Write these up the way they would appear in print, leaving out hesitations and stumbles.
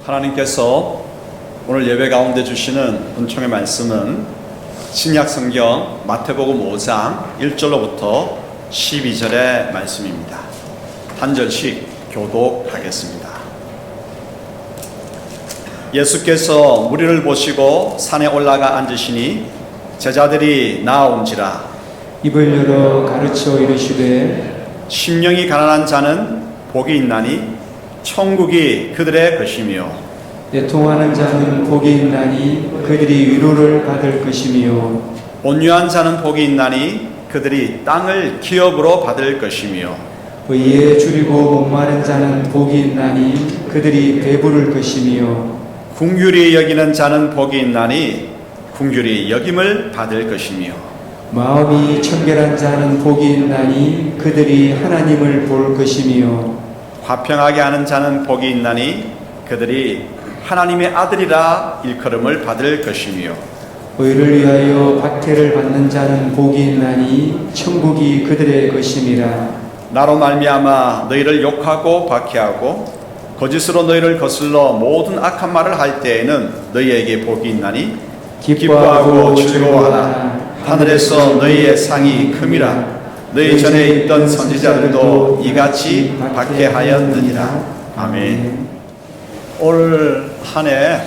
하나님께서 오늘 예배 가운데 주시는 은총의 말씀은 신약 성경 마태복음 5장 1절로부터 12절의 말씀입니다. 한 절씩 교독하겠습니다. 예수께서 무리를 보시고 산에 올라가 앉으시니 제자들이 나아온지라. 입을 열어 가르쳐 이르시되 심령이 가난한 자는 복이 있나니 천국이 그들의 것이며 애통하는 자는 복이 있나니 그들이 위로를 받을 것이며 온유한 자는 복이 있나니 그들이 땅을 기업으로 받을 것이며 의에 줄이고 목마른 자는 복이 있나니 그들이 배부를 것이며 긍휼히 여기는 자는 복이 있나니 긍휼히 여김을 받을 것이며 마음이 청결한 자는 복이 있나니 그들이 하나님을 볼 것이며 화평하게 하는 자는 복이 있나니 그들이 하나님의 아들이라 일컬음을 받을 것이며 의를 위하여 박해를 받는 자는 복이 있나니 천국이 그들의 것임이라. 나로 말미암아 너희를 욕하고 박해하고 거짓으로 너희를 거슬러 모든 악한 말을 할 때에는 너희에게 복이 있나니 기뻐하고 즐거워하라. 하늘에서 너희의 상이 큼이라. 너희 전에 있던 선지자들도 이같이 박해하였느니라. 아멘. 올 한 해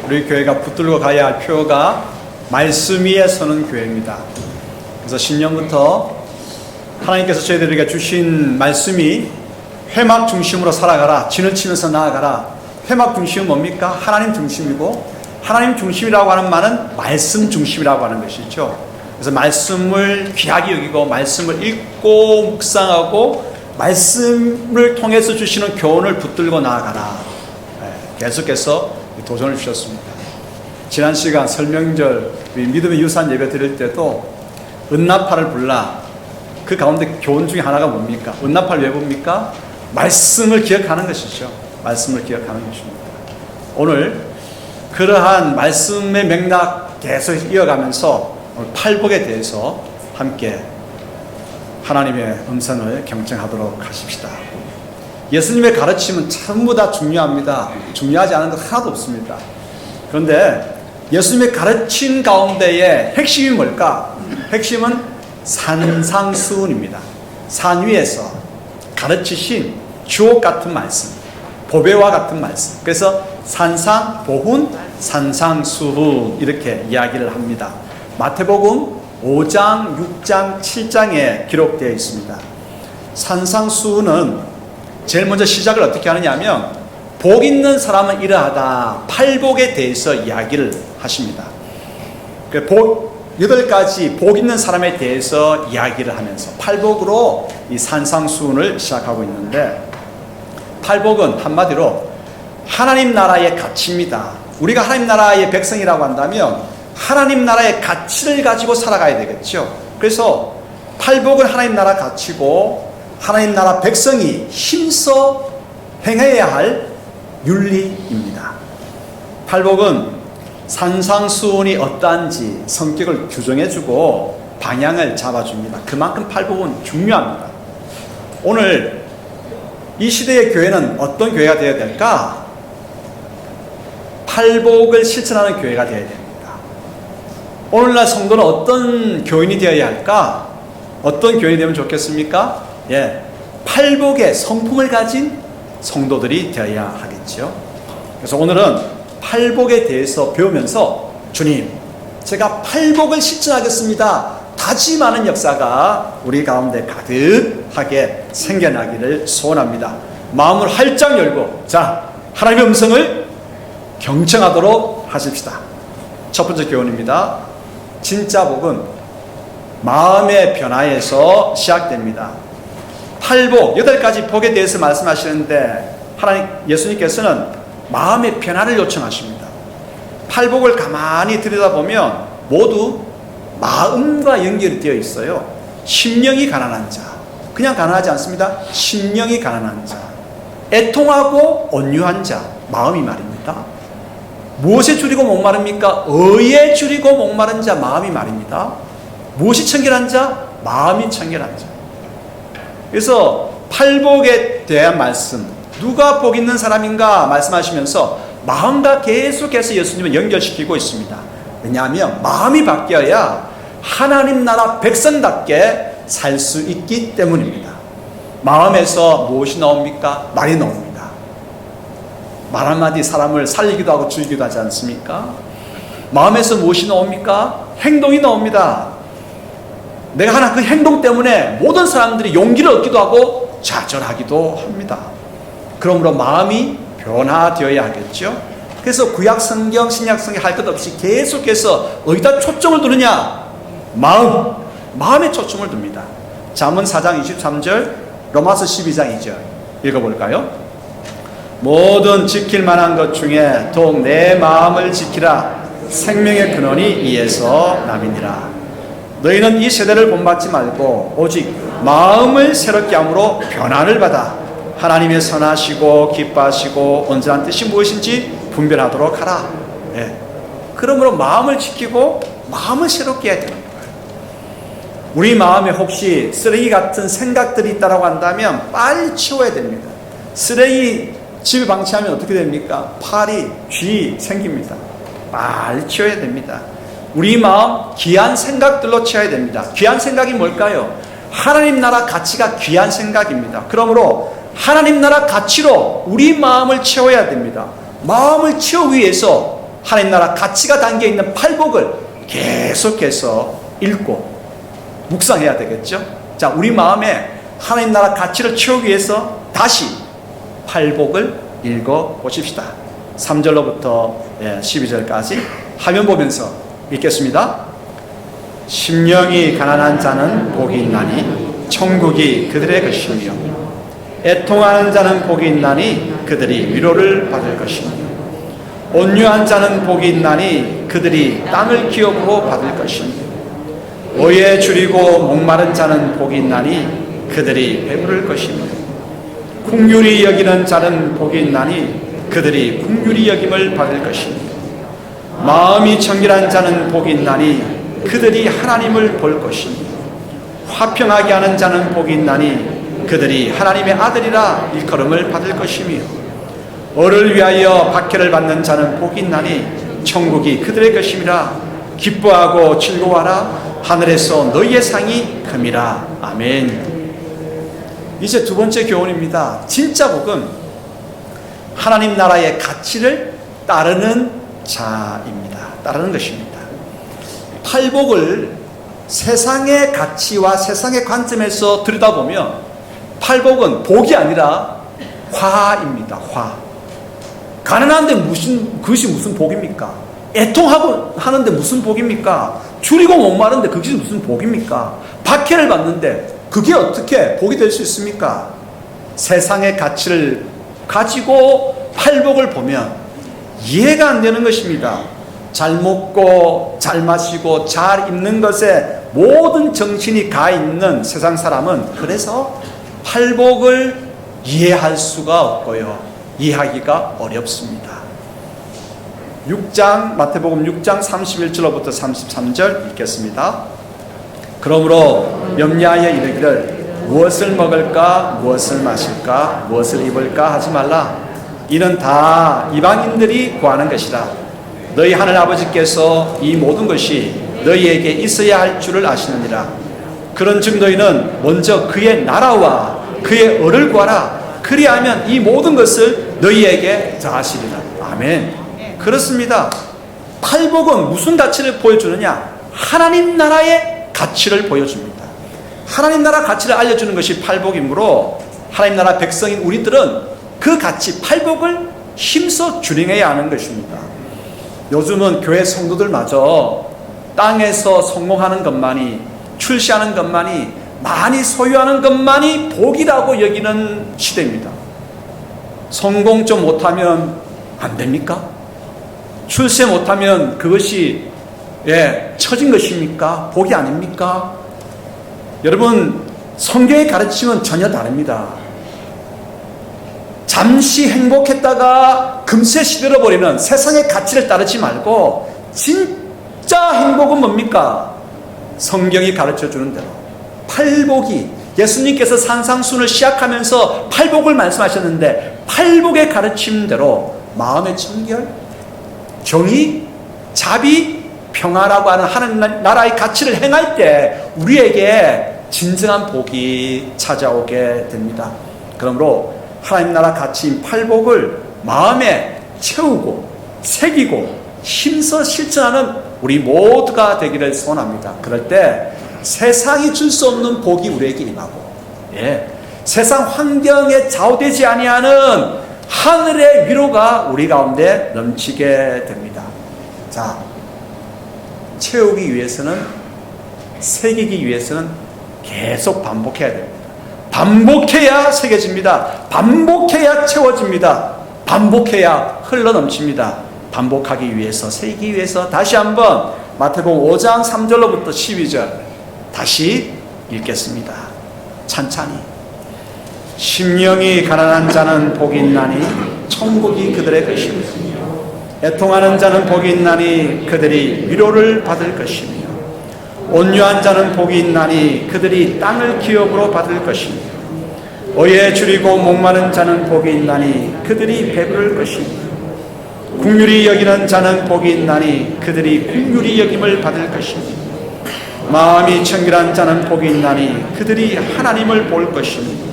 우리 교회가 붙들고 가야 할 표가 말씀 위에 서는 교회입니다. 그래서 신년부터 하나님께서 저희들에게 주신 말씀이 회막 중심으로 살아가라, 진을 치면서 나아가라. 회막 중심은 뭡니까? 하나님 중심이고, 하나님 중심이라고 하는 말은 말씀 중심이라고 하는 것이죠. 그래서 말씀을 귀하게 여기고 말씀을 읽고 묵상하고 말씀을 통해서 주시는 교훈을 붙들고 나아가라. 계속해서 도전을 주셨습니다. 지난 시간 설명절 믿음의 유산 예배 드릴 때도 은나팔을 불라. 그 가운데 교훈 중에 하나가 뭡니까? 은나팔 왜 봅니까? 말씀을 기억하는 것이죠. 말씀을 기억하는 것입니다. 오늘 그러한 말씀의 맥락 계속 이어가면서 팔복에 대해서 함께 하나님의 음성을 경청하도록 하십시다. 예수님의 가르침은 전부 다 중요합니다. 중요하지 않은 것 하나도 없습니다. 그런데 예수님의 가르침 가운데의 핵심이 뭘까? 핵심은 산상수훈입니다. 산 위에서 가르치신 주옥 같은 말씀, 보배와 같은 말씀. 그래서 산상보훈, 산상수훈 이렇게 이야기를 합니다. 마태복음 5장, 6장, 7장에 기록되어 있습니다. 산상수훈은 제일 먼저 시작을 어떻게 하느냐 하면 복 있는 사람은 이러하다. 팔복에 대해서 이야기를 하십니다. 8가지 복 있는 사람에 대해서 이야기를 하면서 팔복으로 이 산상수훈을 시작하고 있는데, 팔복은 한마디로 하나님 나라의 가치입니다. 우리가 하나님 나라의 백성이라고 한다면 하나님 나라의 가치를 가지고 살아가야 되겠죠. 그래서 팔복은 하나님 나라 가치고 하나님 나라 백성이 힘써 행해야 할 윤리입니다. 팔복은 산상수훈이 어떠한지 성격을 규정해주고 방향을 잡아줍니다. 그만큼 팔복은 중요합니다. 오늘 이 시대의 교회는 어떤 교회가 되어야 될까? 팔복을 실천하는 교회가 되어야 됩니다. 오늘날 성도는 어떤 교인이 되어야 할까? 어떤 교인이 되면 좋겠습니까? 팔복의 성품을 가진 성도들이 되어야 하겠죠. 그래서 오늘은 팔복에 대해서 배우면서 주님, 제가 팔복을 실천하겠습니다 다짐하는 역사가 우리 가운데 가득하게 생겨나기를 소원합니다. 마음을 활짝 열고 하나님의 음성을 경청하도록 하십시다. 첫 번째 교훈입니다. 진짜 복은 마음의 변화에서 시작됩니다. 팔복, 8가지 복에 대해서 말씀하시는데 예수님께서는 마음의 변화를 요청하십니다. 팔복을 가만히 들여다보면 모두 마음과 연결이 되어 있어요. 심령이 가난한 자, 그냥 가난하지 않습니다. 심령이 가난한 자, 애통하고 온유한 자, 마음이 말입니다. 무엇에 줄이고 목마릅니까? 의에 줄이고 목마른 자, 마음이 말입니다. 무엇이 청결한 자? 마음이 청결한 자. 그래서 팔복에 대한 말씀, 누가 복 있는 사람인가 말씀하시면서 마음과 계속해서 예수님을 연결시키고 있습니다. 왜냐하면 마음이 바뀌어야 하나님 나라 백성답게 살 수 있기 때문입니다. 마음에서 무엇이 나옵니까? 말이 나옵니다. 말 한마디 사람을 살리기도 하고 죽이기도 하지 않습니까? 마음에서 무엇이 나옵니까? 행동이 나옵니다. 내가 하나 그 행동 때문에 모든 사람들이 용기를 얻기도 하고 좌절하기도 합니다. 그러므로 마음이 변화되어야 하겠죠. 그래서 구약 성경, 신약 성경 할 것 없이 계속해서 어디다 초점을 두느냐? 마음에 초점을 둡니다. 잠언 4장 23절, 로마서 12장 2절 읽어볼까요? 모든 지킬 만한 것 중에 더욱 내 마음을 지키라. 생명의 근원이 이에서 남이니라. 너희는 이 세대를 본받지 말고 오직 마음을 새롭게 함으로 변화를 받아 하나님의 선하시고 기뻐하시고 온전한 뜻이 무엇인지 분별하도록 하라. 예. 그러므로 마음을 지키고 마음을 새롭게 해야 되는 거예요. 우리 마음에 혹시 쓰레기 같은 생각들이 있다고 한다면 빨리 치워야 됩니다. 쓰레기 집에 방치하면 어떻게 됩니까? 파리, 쥐 생깁니다. 빨리 치워야 됩니다. 우리 마음 귀한 생각들로 채워야 됩니다. 귀한 생각이 뭘까요? 하나님 나라 가치가 귀한 생각입니다. 그러므로 하나님 나라 가치로 우리 마음을 채워야 됩니다. 마음을 채우기 위해서 하나님 나라 가치가 담겨있는 팔복을 계속해서 읽고 묵상해야 되겠죠. 자, 우리 마음에 하나님 나라 가치를 채우기 위해서 다시 팔복을 읽어보십시다. 3절로부터 12절까지 화면 보면서 읽겠습니다. 심령이 가난한 자는 복이 있나니 천국이 그들의 것이며 애통하는 자는 복이 있나니 그들이 위로를 받을 것이며 온유한 자는 복이 있나니 그들이 땅을 기업으로 받을 것이며 오해 줄이고 목마른 자는 복이 있나니 그들이 배부를 것이며 긍휼히 여기는 자는 복이 있나니 그들이 긍휼히 여김을 받을 것이며 마음이 정결한 자는 복이 있나니 그들이 하나님을 볼 것이며 화평하게 하는 자는 복이 있나니 그들이 하나님의 아들이라 일컬음을 받을 것이며 어를 위하여 박해를 받는 자는 복이 있나니 천국이 그들의 것임이라. 기뻐하고 즐거워하라. 하늘에서 너희의 상이 큼이라. 아멘. 이제 두 번째 교훈입니다. 진짜 복은 하나님 나라의 가치를 따르는 자입니다. 따르는 것입니다. 팔복을 세상의 가치와 세상의 관점에서 들여다보면 팔복은 복이 아니라 화입니다. 화. 가난한데 그것이 무슨 복입니까? 애통하고 하는데 무슨 복입니까? 줄이고 목마른데 그것이 무슨 복입니까? 박해를 받는데 그게 어떻게 복이 될 수 있습니까? 세상의 가치를 가지고 팔복을 보면 이해가 안 되는 것입니다. 잘 먹고 잘 마시고 잘 입는 것에 모든 정신이 가 있는 세상 사람은 그래서 팔복을 이해할 수가 없고요. 이해하기가 어렵습니다. 6장 마태복음 6장 31절로부터 33절 읽겠습니다. 그러므로 염려하여 이르기를 무엇을 먹을까 무엇을 마실까 무엇을 입을까 하지 말라. 이는 다 이방인들이 구하는 것이라. 너희 하늘 아버지께서 이 모든 것이 너희에게 있어야 할 줄을 아시느니라. 그런즉 너희는 먼저 그의 나라와 그의 의를 구하라. 그리하면 이 모든 것을 너희에게 더하시리라. 아멘. 그렇습니다. 팔복은 무슨 가치를 보여주느냐? 하나님 나라의 가치를 보여줍니다. 하나님 나라 가치를 알려주는 것이 팔복이므로 하나님 나라 백성인 우리들은 그 가치 팔복을 힘써 준행해야 하는 것입니다. 요즘은 교회 성도들마저 땅에서 성공하는 것만이, 출세하는 것만이, 많이 소유하는 것만이 복이라고 여기는 시대입니다. 성공 좀 못하면 안 됩니까? 출세 못하면 그것이 처진 것입니까? 복이 아닙니까? 여러분, 성경의 가르침은 전혀 다릅니다. 잠시 행복했다가 금세 시들어버리는 세상의 가치를 따르지 말고 진짜 행복은 뭡니까? 성경이 가르쳐주는 대로 팔복이, 예수님께서 산상순을 시작하면서 팔복을 말씀하셨는데 팔복의 가르침대로 마음의 청결, 정의, 자비, 평화라고 하는 하나님 나라의 가치를 행할 때 우리에게 진정한 복이 찾아오게 됩니다. 그러므로 하나님 나라 가치인 팔복을 마음에 채우고 새기고 힘써 실천하는 우리 모두가 되기를 소원합니다. 그럴 때 세상이 줄 수 없는 복이 우리에게 임하고, 세상 환경에 좌우되지 아니하는 하늘의 위로가 우리 가운데 넘치게 됩니다. 자, 채우기 위해서는, 새기기 위해서는 계속 반복해야 됩니다. 반복해야 새겨집니다. 반복해야 채워집니다. 반복해야 흘러넘칩니다. 반복하기 위해서, 새기기 위해서 다시 한번 마태복음 5장 3절로부터 12절 다시 읽겠습니다. 찬찬히. 심령이 가난한 자는 복이 있나니 천국이 그들의 것이며, 애통하는 자는 복이 있나니 그들이 위로를 받을 것이며, 온유한 자는 복이 있나니 그들이 땅을 기업으로 받을 것이며, 의에 줄이고 목마른 자는 복이 있나니 그들이 배부를 것이며, 긍휼히 여기는 자는 복이 있나니 그들이 긍휼히 여김을 받을 것이며, 마음이 청결한 자는 복이 있나니 그들이 하나님을 볼 것이며,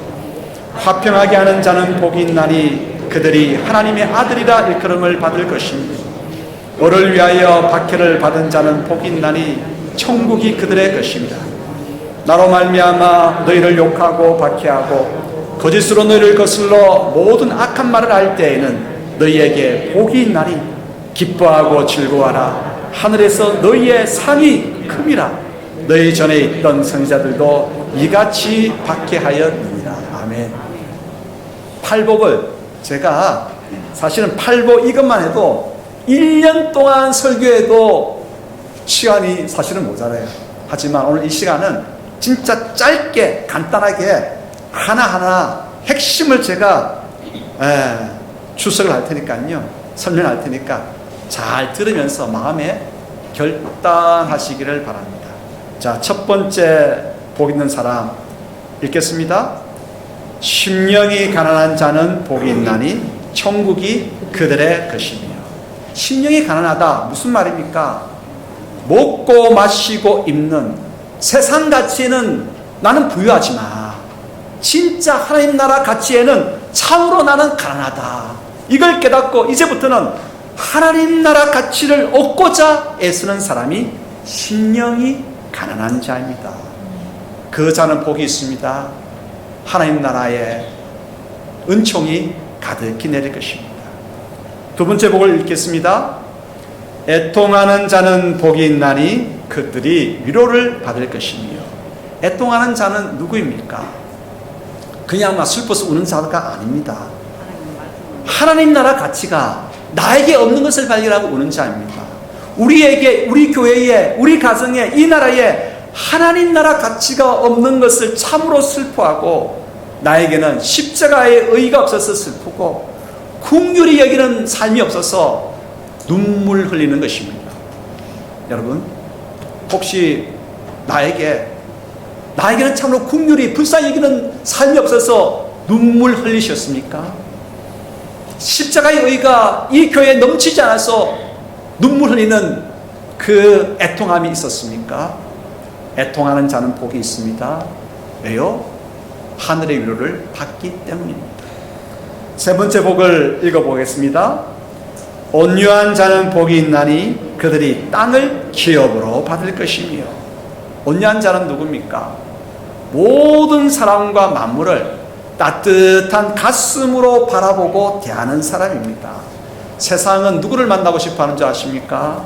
화평하게 하는 자는 복이 있나니 그들이 하나님의 아들이라 일컬음을 받을 것이며, 너를 위하여 박해를 받은 자는 복이 있나니 천국이 그들의 것입니다. 나로 말미암아 너희를 욕하고 박해하고 거짓으로 너희를 거슬러 모든 악한 말을 할 때에는 너희에게 복이 있나니 기뻐하고 즐거워하라. 하늘에서 너희의 상이 큼이라. 너희 전에 있던 선지자들도 이같이 박해하였느니라. 아멘. 팔복을 제가 사실은 팔복 이것만 해도 1년 동안 설교해도 시간이 사실은 모자라요. 하지만 오늘 이 시간은 진짜 짧게 간단하게 하나하나 핵심을 제가 추석을 할 테니까요, 설명할 테니까 잘 들으면서 마음에 결단하시기를 바랍니다. 자, 첫 번째 복 있는 사람 읽겠습니다. 심령이 가난한 자는 복이 있나니 천국이 그들의 것이며. 심령이 가난하다 무슨 말입니까? 먹고 마시고 입는 세상 가치에는 나는 부유하지 마. 진짜 하나님 나라 가치에는 참으로 나는 가난하다. 이걸 깨닫고 이제부터는 하나님 나라 가치를 얻고자 애쓰는 사람이 심령이 가난한 자입니다. 그 자는 복이 있습니다. 하나님 나라의 은총이 가득히 내릴 것입니다. 두 번째 복을 읽겠습니다. 애통하는 자는 복이 있나니 그들이 위로를 받을 것이며. 애통하는 자는 누구입니까? 그냥 막 슬퍼서 우는 자가 아닙니다. 하나님 나라 가치가 나에게 없는 것을 발견하고 우는 자입니다. 우리에게, 우리 교회에, 우리 가정에, 이 나라에 하나님 나라 가치가 없는 것을 참으로 슬퍼하고, 나에게는 십자가의 의의가 없어서 슬프고 긍휼히 여기는 삶이 없어서 눈물 흘리는 것입니다. 여러분, 혹시 나에게는 참으로 긍휼히 불쌍히 여기는 삶이 없어서 눈물 흘리셨습니까? 십자가의 의의가 이 교회에 넘치지 않아서 눈물 흘리는 그 애통함이 있었습니까? 애통하는 자는 복이 있습니다. 왜요? 하늘의 위로를 받기 때문입니다. 세 번째 복을 읽어보겠습니다. 온유한 자는 복이 있나니 그들이 땅을 기업으로 받을 것이며. 온유한 자는 누굽니까? 모든 사람과 만물을 따뜻한 가슴으로 바라보고 대하는 사람입니다. 세상은 누구를 만나고 싶어 하는 줄 아십니까?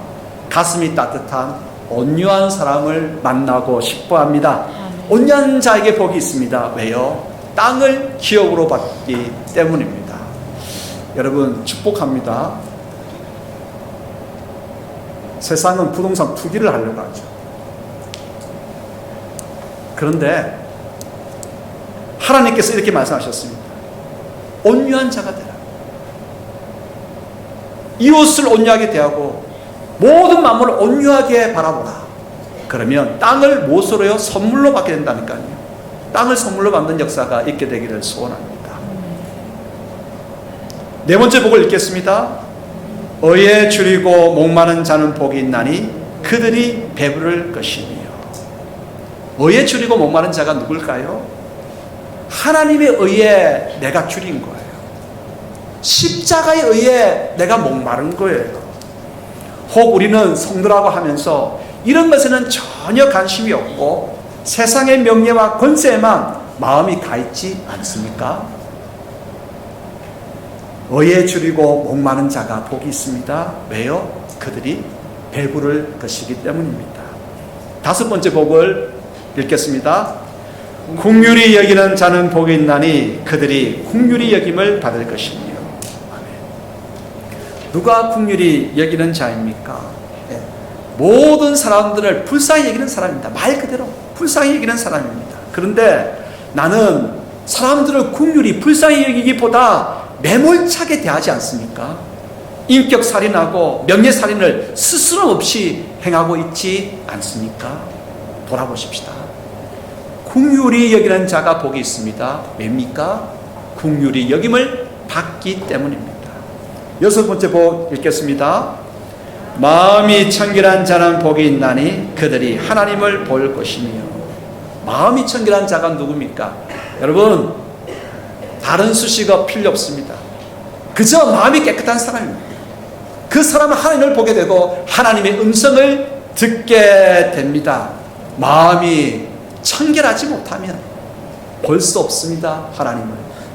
가슴이 따뜻한 온유한 사람을 만나고 싶어 합니다. 온유한 자에게 복이 있습니다. 왜요? 땅을 기업으로 받기 때문입니다. 여러분, 축복합니다. 세상은 부동산 투기를 하려고 하죠. 그런데 하나님께서 이렇게 말씀하셨습니다. 온유한 자가 되라. 이웃을 온유하게 대하고 모든 만물을 온유하게 바라보라. 그러면 땅을 무엇으로요? 선물로 받게 된다니까요. 땅을 선물로 받는 역사가 있게 되기를 소원합니다. 네 번째 복을 읽겠습니다. 의에 줄이고 목마른 자는 복이 있나니 그들이 배부를 것이며. 의에 줄이고 목마른 자가 누굴까요? 하나님의 의에 내가 줄인 거예요. 십자가의 의에 내가 목마른 거예요. 혹 우리는 성도라고 하면서 이런 것에는 전혀 관심이 없고 세상의 명예와 권세에만 마음이 가 있지 않습니까? 의에 줄이고 목마른 자가 복이 있습니다. 왜요? 그들이 배부를 것이기 때문입니다. 다섯 번째 복을 읽겠습니다. 긍휼히 여기는 자는 복이 있나니 그들이 긍휼히 여김을 받을 것이며. 아멘. 누가 긍휼히 여기는 자입니까? 네. 모든 사람들을 불쌍히 여기는 사람입니다. 말 그대로 불쌍히 여기는 사람입니다. 그런데 나는 사람들을 긍휼히 불쌍히 여기기보다 매몰차게 대하지 않습니까? 인격살인하고 명예살인을 스스럼 없이 행하고 있지 않습니까? 돌아보십시다. 긍휼히 여기는 자가 복이 있습니다. 왜입니까? 긍휼히 여김을 받기 때문입니다. 여섯 번째 복 읽겠습니다. 마음이 청결한 자는 복이 있나니 그들이 하나님을 볼 것이며. 마음이 청결한 자가 누굽니까? 여러분, 다른 수식어 필요 없습니다. 그저 마음이 깨끗한 사람입니다. 그 사람은 하나님을 보게 되고 하나님의 음성을 듣게 됩니다. 마음이 청결하지 못하면 볼 수 없습니다. 하나님을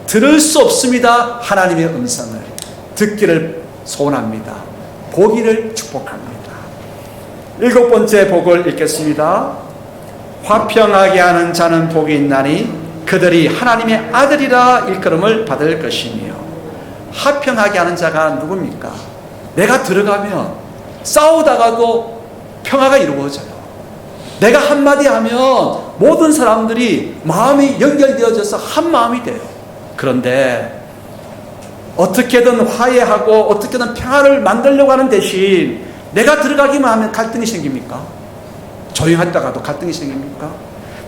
들을 수 없습니다. 하나님의 음성을 듣기를 소원합니다. 보기를 축복합니다. 일곱 번째 복을 읽겠습니다. 화평하게 하는 자는 복이 있나니 그들이 하나님의 아들이라 일컬음을 받을 것이며. 화평하게 하는 자가 누굽니까? 내가 들어가면 싸우다가도 평화가 이루어져요. 내가 한마디 하면 모든 사람들이 마음이 연결되어져서 한 마음이 돼요. 그런데 어떻게든 화해하고 어떻게든 평화를 만들려고 하는 대신 내가 들어가기만 하면 갈등이 생깁니까? 조용하다가도 갈등이 생깁니까?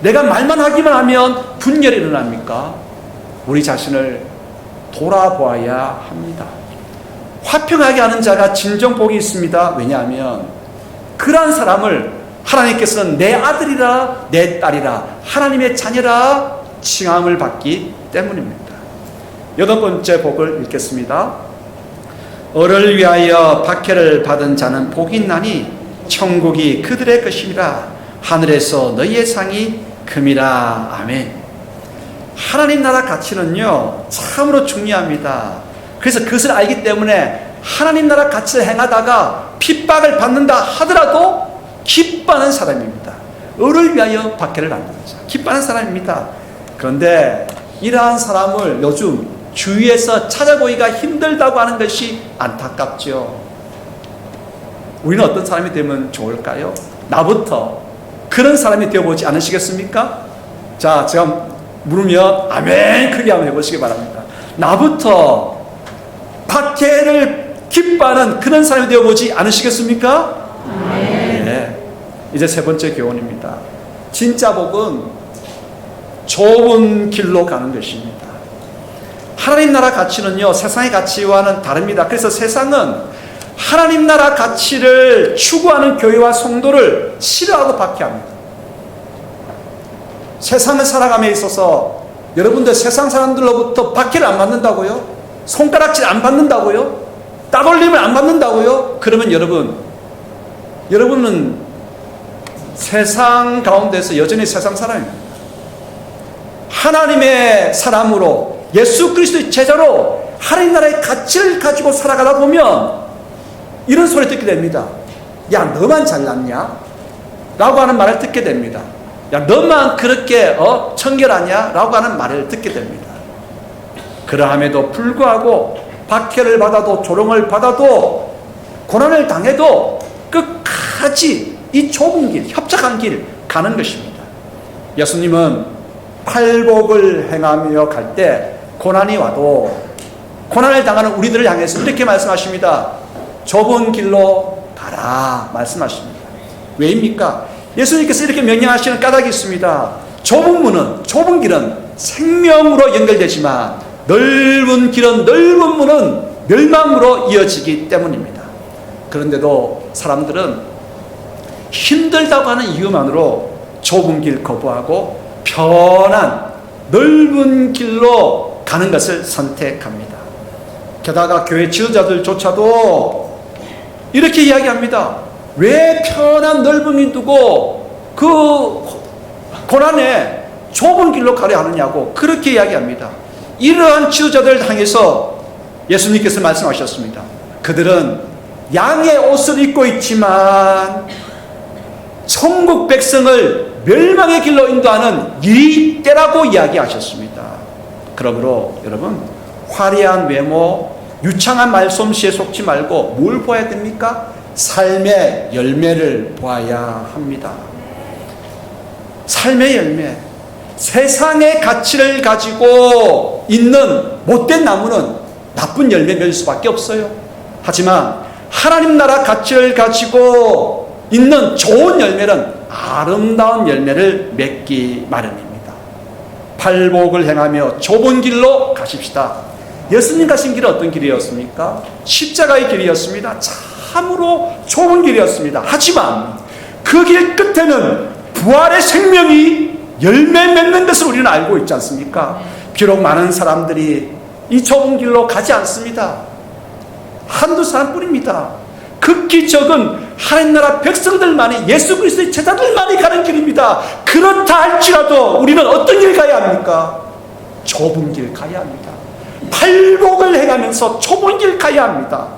내가 말만 하기만 하면 분열이 일어납니까? 우리 자신을 돌아보아야 합니다. 화평하게 하는 자가 진정 복이 있습니다. 왜냐하면 그러한 사람을 하나님께서는 내 아들이라 내 딸이라 하나님의 자녀라 칭함을 받기 때문입니다. 여덟 번째 복을 읽겠습니다. 을을 위하여 박해를 받은 자는 복이 있나니 천국이 그들의 것이라 하늘에서 너희의 상이 금이라. 아멘. 하나님 나라 가치는요 참으로 중요합니다. 그래서 그것을 알기 때문에 하나님 나라 가치를 행하다가 핍박을 받는다 하더라도 기뻐하는 사람입니다. 을을 위하여 박해를 받는 거죠. 기뻐하는 사람입니다. 그런데 이러한 사람을 요즘 주위에서 찾아보기가 힘들다고 하는 것이 안타깝죠. 우리는 어떤 사람이 되면 좋을까요? 나부터 그런 사람이 되어보지 않으시겠습니까? 자, 제가 물으면 아멘 크게 한번 해보시기 바랍니다. 나부터 박해를 기뻐하는 그런 사람이 되어보지 않으시겠습니까? 네. 이제 세 번째 교훈입니다. 진짜 복은 좁은 길로 가는 것입니다. 하나님 나라 가치는요 세상의 가치와는 다릅니다. 그래서 세상은 하나님 나라 가치를 추구하는 교회와 성도를 싫어하고 박해합니다. 세상을 살아감에 있어서 여러분들 세상 사람들로부터 박해를 안 받는다고요? 손가락질 안 받는다고요? 따돌림을 안 받는다고요? 그러면 여러분은 세상 가운데서 여전히 세상 사람입니다. 하나님의 사람으로 예수 그리스도의 제자로 하나님 나라의 가치를 가지고 살아가다 보면 이런 소리 듣게 됩니다. 야, 너만 잘났냐? 라고 하는 말을 듣게 됩니다. 야, 너만 그렇게 청결하냐? 라고 하는 말을 듣게 됩니다. 그러함에도 불구하고 박해를 받아도 조롱을 받아도 고난을 당해도 끝까지 이 좁은 길, 협착한 길 가는 것입니다. 예수님은 팔복을 행하며 갈 때 고난이 와도 고난을 당하는 우리들을 향해서 이렇게 말씀하십니다. 좁은 길로 가라 말씀하십니다. 왜입니까? 예수님께서 이렇게 명령하시는 까닭이 있습니다. 좁은 길은 생명으로 연결되지만 넓은 문은 멸망으로 이어지기 때문입니다. 그런데도 사람들은 힘들다고 하는 이유만으로 좁은 길 거부하고 편한 넓은 길로 가는 것을 선택합니다. 게다가 교회 지도자들조차도 이렇게 이야기합니다. 왜 편한 넓은 길 두고 그 고난에 좁은 길로 가려 하느냐고 그렇게 이야기합니다. 이러한 지도자들을 향해서 예수님께서 말씀하셨습니다. 그들은 양의 옷을 입고 있지만 천국 백성을 멸망의 길로 인도하는 이때라고 이야기하셨습니다. 그러므로 여러분, 화려한 외모, 유창한 말솜씨에 속지 말고 뭘 보아야 됩니까? 삶의 열매를 보아야 합니다. 삶의 열매. 세상의 가치를 가지고 있는 못된 나무는 나쁜 열매 맺을 수밖에 없어요. 하지만 하나님 나라 가치를 가지고 있는 좋은 열매는 아름다운 열매를 맺기 마련입니다. 팔복을 행하며 좁은 길로 가십시다. 예수님 가신 길은 어떤 길이었습니까? 십자가의 길이었습니다. 참으로 좁은 길이었습니다. 하지만 그 길 끝에는 부활의 생명이 열매 맺는 것을 우리는 알고 있지 않습니까? 비록 많은 사람들이 이 좁은 길로 가지 않습니다. 한두 사람뿐입니다. 극히 적은 하나님 나라 백성들만이, 예수 그리스도의 제자들만이 가는 길입니다. 그렇다 할지라도 우리는 어떤 길 가야 합니까? 좁은 길 가야 합니다. 팔복을 행하면서 좁은 길 가야 합니다.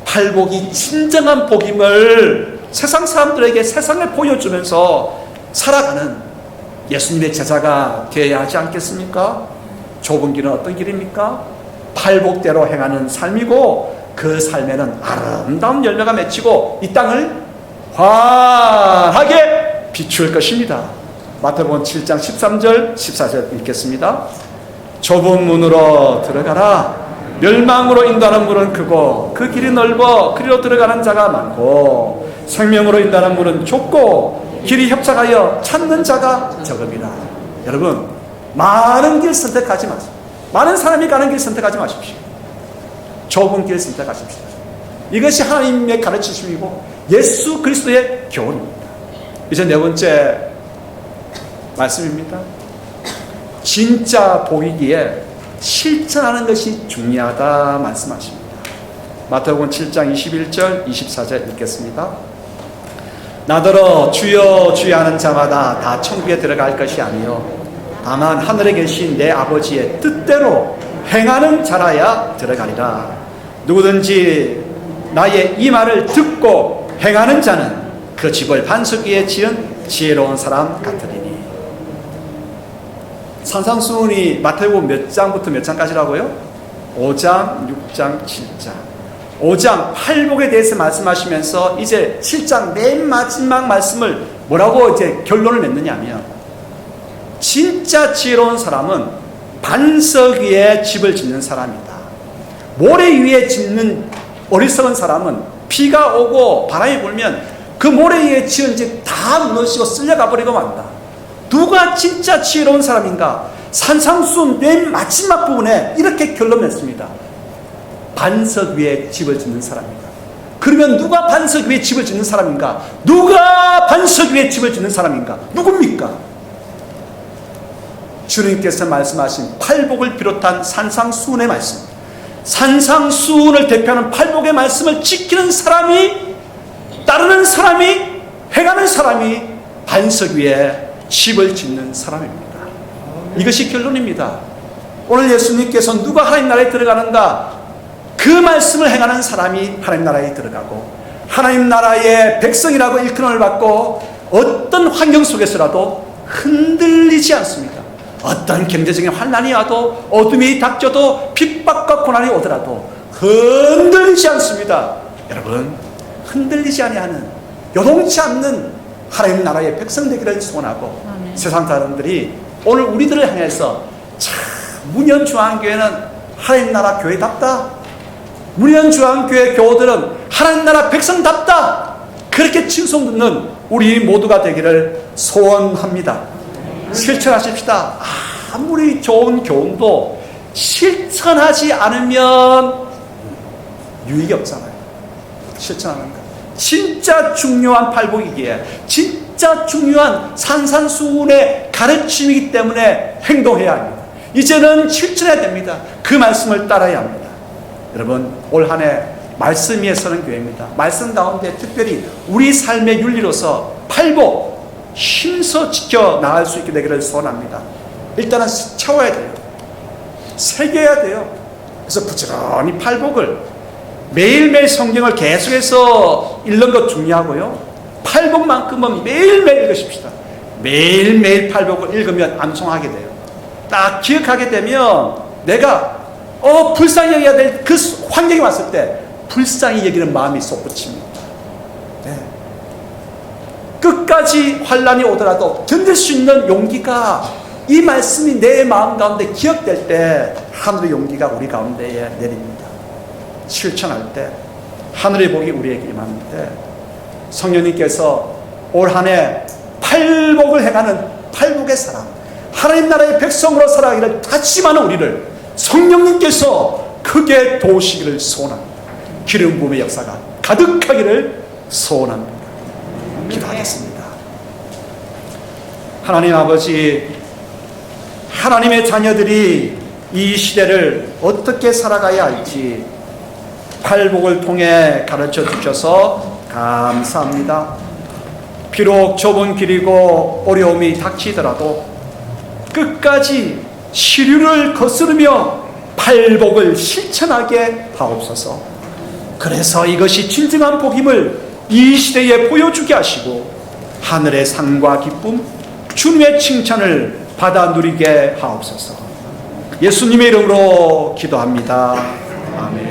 팔복이 진정한 복임을 세상 사람들에게 세상에 보여주면서 살아가는 예수님의 제자가 되어야 하지 않겠습니까? 좁은 길은 어떤 길입니까? 팔복대로 행하는 삶이고 그 삶에는 아름다운 열매가 맺히고 이 땅을 환하게 비출 것입니다. 마태복음 7장 13절 14절 읽겠습니다. 좁은 문으로 들어가라. 멸망으로 인도하는 문은 크고 그 길이 넓어 그리로 들어가는 자가 많고 생명으로 인도하는 문은 좁고 길이 협착하여 찾는 자가 적음이라. 여러분, 많은 길 선택하지 마세요. 많은 사람이 가는 길 선택하지 마십시오. 좁은 길 선택하십시오. 이것이 하나님의 가르치심이고 예수 그리스도의 교훈입니다. 이제 네 번째 말씀입니다. 진짜 복이기에 실천하는 것이 중요하다 말씀하십니다. 마태복음 7장 21절 24절 읽겠습니다. 나더러 주여 주여 하는 자마다 다 천국에 들어갈 것이 아니요 다만 하늘에 계신 내 아버지의 뜻대로 행하는 자라야 들어가리라. 누구든지 나의 이 말을 듣고 행하는 자는 그 집을 반석 위에 지은 지혜로운 사람 같으리니. 산상수훈이 마태복음 몇 장부터 몇 장까지라고요? 5장, 6장, 7장. 5장 팔복에 대해서 말씀하시면서 이제 7장 맨 마지막 말씀을 뭐라고 이제 결론을 맺느냐면, 진짜 지혜로운 사람은 반석 위에 집을 짓는 사람이다. 모래 위에 짓는 어리석은 사람은 비가 오고 바람이 불면 그 모래 위에 지은 집 다 무너지고 쓸려가 버리고 만다. 누가 진짜 지혜로운 사람인가? 산상수훈 맨 마지막 부분에 이렇게 결론 냈습니다. 반석 위에 집을 짓는 사람입니다. 그러면 누가 반석 위에 집을 짓는 사람인가? 누가 반석 위에 집을 짓는 사람인가? 누굽니까? 주님께서 말씀하신 팔복을 비롯한 산상수훈의 말씀, 산상수훈을 대표하는 팔복의 말씀을 지키는 사람이, 따르는 사람이, 행하는 사람이 반석 위에 집을 짓는 사람입니다. 이것이 결론입니다. 오늘 예수님께서 누가 하나님 나라에 들어가는가? 그 말씀을 행하는 사람이 하나님 나라에 들어가고, 하나님 나라의 백성이라고 일컬음을 받고 어떤 환경 속에서라도 흔들리지 않습니다. 어떤 경제적인 환난이 와도, 어둠이 닥쳐도, 핍박과 고난이 오더라도 흔들리지 않습니다. 여러분, 흔들리지 아니하는, 요동치 않는 하나님 나라의 백성 되기를 소원하고, 세상 사람들이 오늘 우리들을 향해서 참 문현중앙교회는 하나님 나라 교회답다, 문현중앙교회 교우들은 하나님 나라 백성답다, 그렇게 칭송 듣는 우리 모두가 되기를 소원합니다. 실천하십시다. 아무리 좋은 교훈도 실천하지 않으면 유익이 없잖아요. 실천하는 거. 진짜 중요한 팔복이기에, 진짜 중요한 산산수훈의 가르침이기 때문에 행동해야 합니다. 이제는 실천해야 됩니다. 그 말씀을 따라야 합니다. 여러분, 올 한 해 말씀 위에 서는 교회입니다. 말씀 가운데 특별히 우리 삶의 윤리로서 팔복 힘써 지켜 나갈 수 있게 되기를 소원합니다. 일단은 채워야 돼요. 새겨야 돼요. 그래서 부지런히 팔복을 매일매일 성경을 계속해서 읽는 것 중요하고요. 팔복만큼은 매일매일 읽으십시다. 매일매일 팔복을 읽으면 암송하게 돼요. 딱 기억하게 되면 내가 불쌍히 여겨야 될 그 환경이 왔을 때 불쌍히 여기는 마음이 솟구칩니다. 네. 끝까지 환난이 오더라도 견딜 수 있는 용기가, 이 말씀이 내 마음 가운데 기억될 때 하늘의 용기가 우리 가운데에 내립니다. 실천할 때 하늘의 복이 우리에게 임하는데, 성령님께서 올 한 해 팔복을 행하는 팔복의 사람, 하나님 나라의 백성으로 살아가기를 다짐하는 우리를 성령님께서 크게 도우시기를 소원합니다. 기름 부음의 역사가 가득하기를 소원합니다. 기도하겠습니다. 하나님 아버지, 하나님의 자녀들이 이 시대를 어떻게 살아가야 할지 팔복을 통해 가르쳐 주셔서 감사합니다. 비록 좁은 길이고 어려움이 닥치더라도 끝까지 시류를 거스르며 팔복을 실천하게 하옵소서. 그래서 이것이 진정한 복임을 이 시대에 보여주게 하시고 하늘의 상과 기쁨, 주님의 칭찬을 받아 누리게 하옵소서. 예수님의 이름으로 기도합니다. 아멘.